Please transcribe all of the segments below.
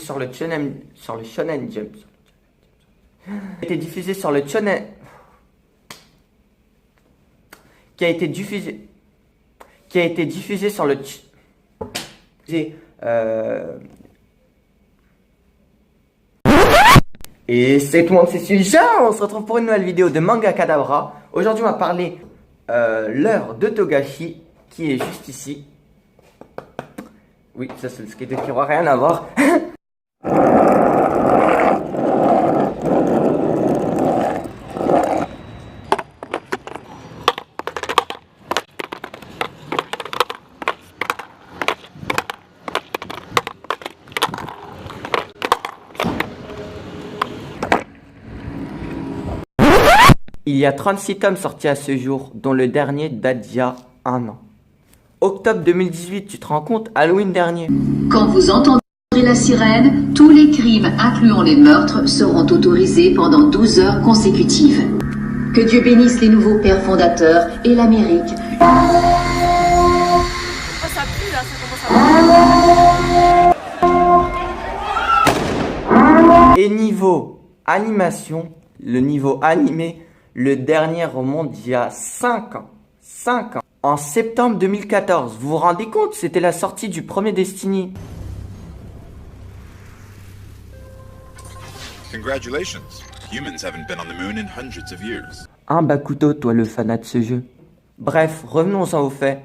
sur le Shonen Jump. Qui a été diffusé sur le Shonen... Qui a été diffusé sur le... Et c'est tout le monde, c'est sujet. On se retrouve pour une nouvelle vidéo de Manga Kadabra. Aujourd'hui, on va parler l'heure de Togashi, qui est juste ici. Oui, ça c'est le skater qui n'aura rien à voir. Il y a 36 tomes sortis à ce jour, dont le dernier date d'il y a un an. Octobre 2018, tu te rends compte? Halloween dernier. Quand vous entendrez la sirène, tous les crimes, incluant les meurtres, seront autorisés pendant 12 heures consécutives. Que Dieu bénisse les nouveaux pères fondateurs et l'Amérique. Oh, ça pue là, ça commence à... Et niveau animation, le niveau animé, le dernier remonte d'il y a 5 ans. 5 ans. En septembre 2014. Vous vous rendez compte? C'était la sortie du premier Destiny. Congratulations. Humans haven't been on the moon in hundreds of years. Un Bakuto, toi le fanat de ce jeu. Bref, revenons-en au fait.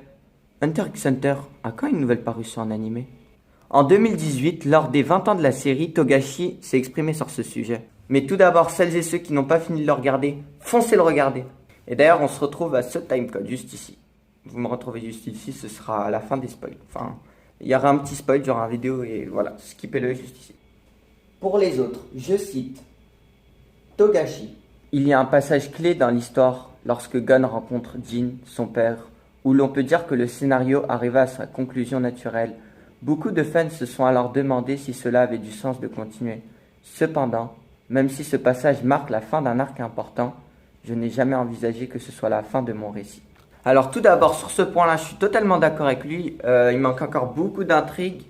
Hunter x Hunter a quand une nouvelle parution en animé? En 2018, lors des 20 ans de la série, Togashi s'est exprimé sur ce sujet. Mais tout d'abord, celles et ceux qui n'ont pas fini de le regarder, foncez le regarder. Et d'ailleurs, on se retrouve à ce timecode, juste ici. Vous me retrouvez juste ici, ce sera à la fin des spoils. Enfin, il y aura un petit spoil durant la vidéo et voilà, skippez-le juste ici. Pour les autres, je cite Togashi. Il y a un passage clé dans l'histoire lorsque Gon rencontre Jin, son père, où l'on peut dire que le scénario arriva à sa conclusion naturelle. Beaucoup de fans se sont alors demandé si cela avait du sens de continuer. Cependant, même si ce passage marque la fin d'un arc important, je n'ai jamais envisagé que ce soit la fin de mon récit. Alors tout d'abord, sur ce point-là, je suis totalement d'accord avec lui. Il manque encore beaucoup d'intrigues,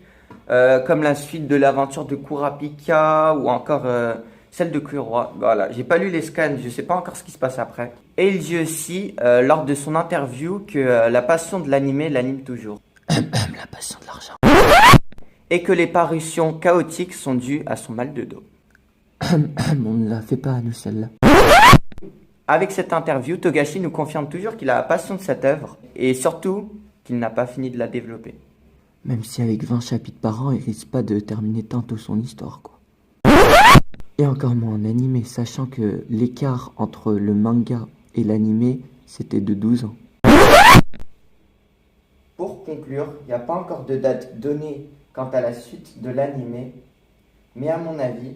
comme la suite de l'aventure de Kurapika ou encore celle de Kuroi. Voilà, j'ai pas lu les scans, je sais pas encore ce qui se passe après. Et il dit aussi, lors de son interview, que la passion de l'anime l'anime toujours. La passion de l'argent. Et que les parutions chaotiques sont dues à son mal de dos. On ne la fait pas à nous celle-là. Avec cette interview, Togashi nous confirme toujours qu'il a la passion de cette œuvre et surtout qu'il n'a pas fini de la développer. Même si avec 20 chapitres par an, il risque pas de terminer tantôt son histoire, quoi. Et encore moins en animé, sachant que l'écart entre le manga et l'animé, c'était de 12 ans. Pour conclure, il n'y a pas encore de date donnée quant à la suite de l'animé, mais à mon avis,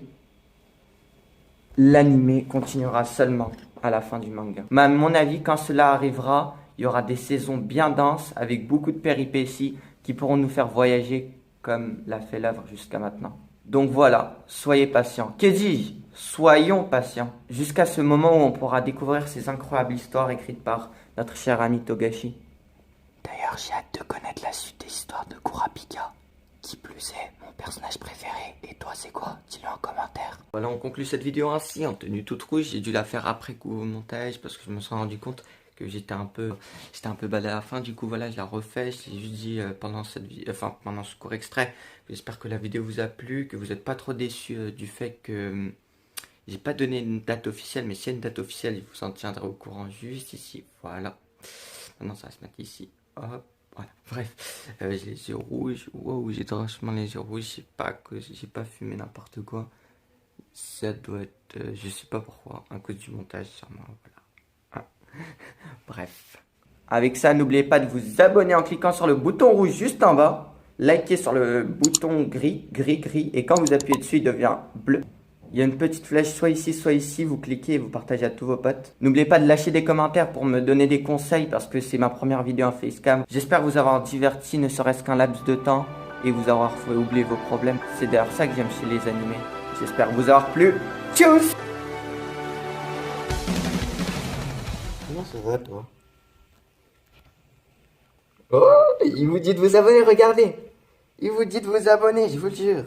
l'anime continuera seulement à la fin du manga. Mais à mon avis, quand cela arrivera, il y aura des saisons bien denses avec beaucoup de péripéties qui pourront nous faire voyager comme l'a fait l'œuvre jusqu'à maintenant. Donc voilà, soyez patients. Que dis-je? Soyons patients. Jusqu'à ce moment où on pourra découvrir ces incroyables histoires écrites par notre cher ami Togashi. D'ailleurs, j'ai hâte de connaître la suite des histoires de Kurapika. Qui plus est, mon personnage préféré. Et toi, c'est quoi? Dis-le en commentaire. Voilà, on conclut cette vidéo ainsi, en tenue toute rouge. J'ai dû la faire après coup au montage parce que je me suis rendu compte que j'étais un peu bad à la fin. Du coup, voilà, je la refais. Je l'ai juste dit pendant ce court extrait. J'espère que la vidéo vous a plu, que vous n'êtes pas trop déçus du fait que j'ai pas donné une date officielle. Mais s'il y a une date officielle, je vous en tiendrai au courant juste ici. Voilà. Maintenant, ça va se mettre ici. Hop. Voilà, bref, j'ai les yeux rouges, wow, j'ai franchement les yeux rouges, je sais pas que j'ai pas fumé n'importe quoi, ça doit être, je sais pas pourquoi, à cause du montage sûrement, voilà. Ah. Bref, avec ça, n'oubliez pas de vous abonner en cliquant sur le bouton rouge juste en bas, likez sur le bouton gris, et quand vous appuyez dessus, il devient bleu. Il y a une petite flèche soit ici, vous cliquez et vous partagez à tous vos potes. N'oubliez pas de lâcher des commentaires pour me donner des conseils parce que c'est ma première vidéo en facecam. J'espère vous avoir diverti ne serait-ce qu'un laps de temps et vous avoir fait oublier vos problèmes. C'est d'ailleurs ça que j'aime chez les animés. J'espère vous avoir plu. Tchuss! Comment ça va toi? Oh, il vous dit de vous abonner, regardez. Il vous dit de vous abonner, je vous le jure.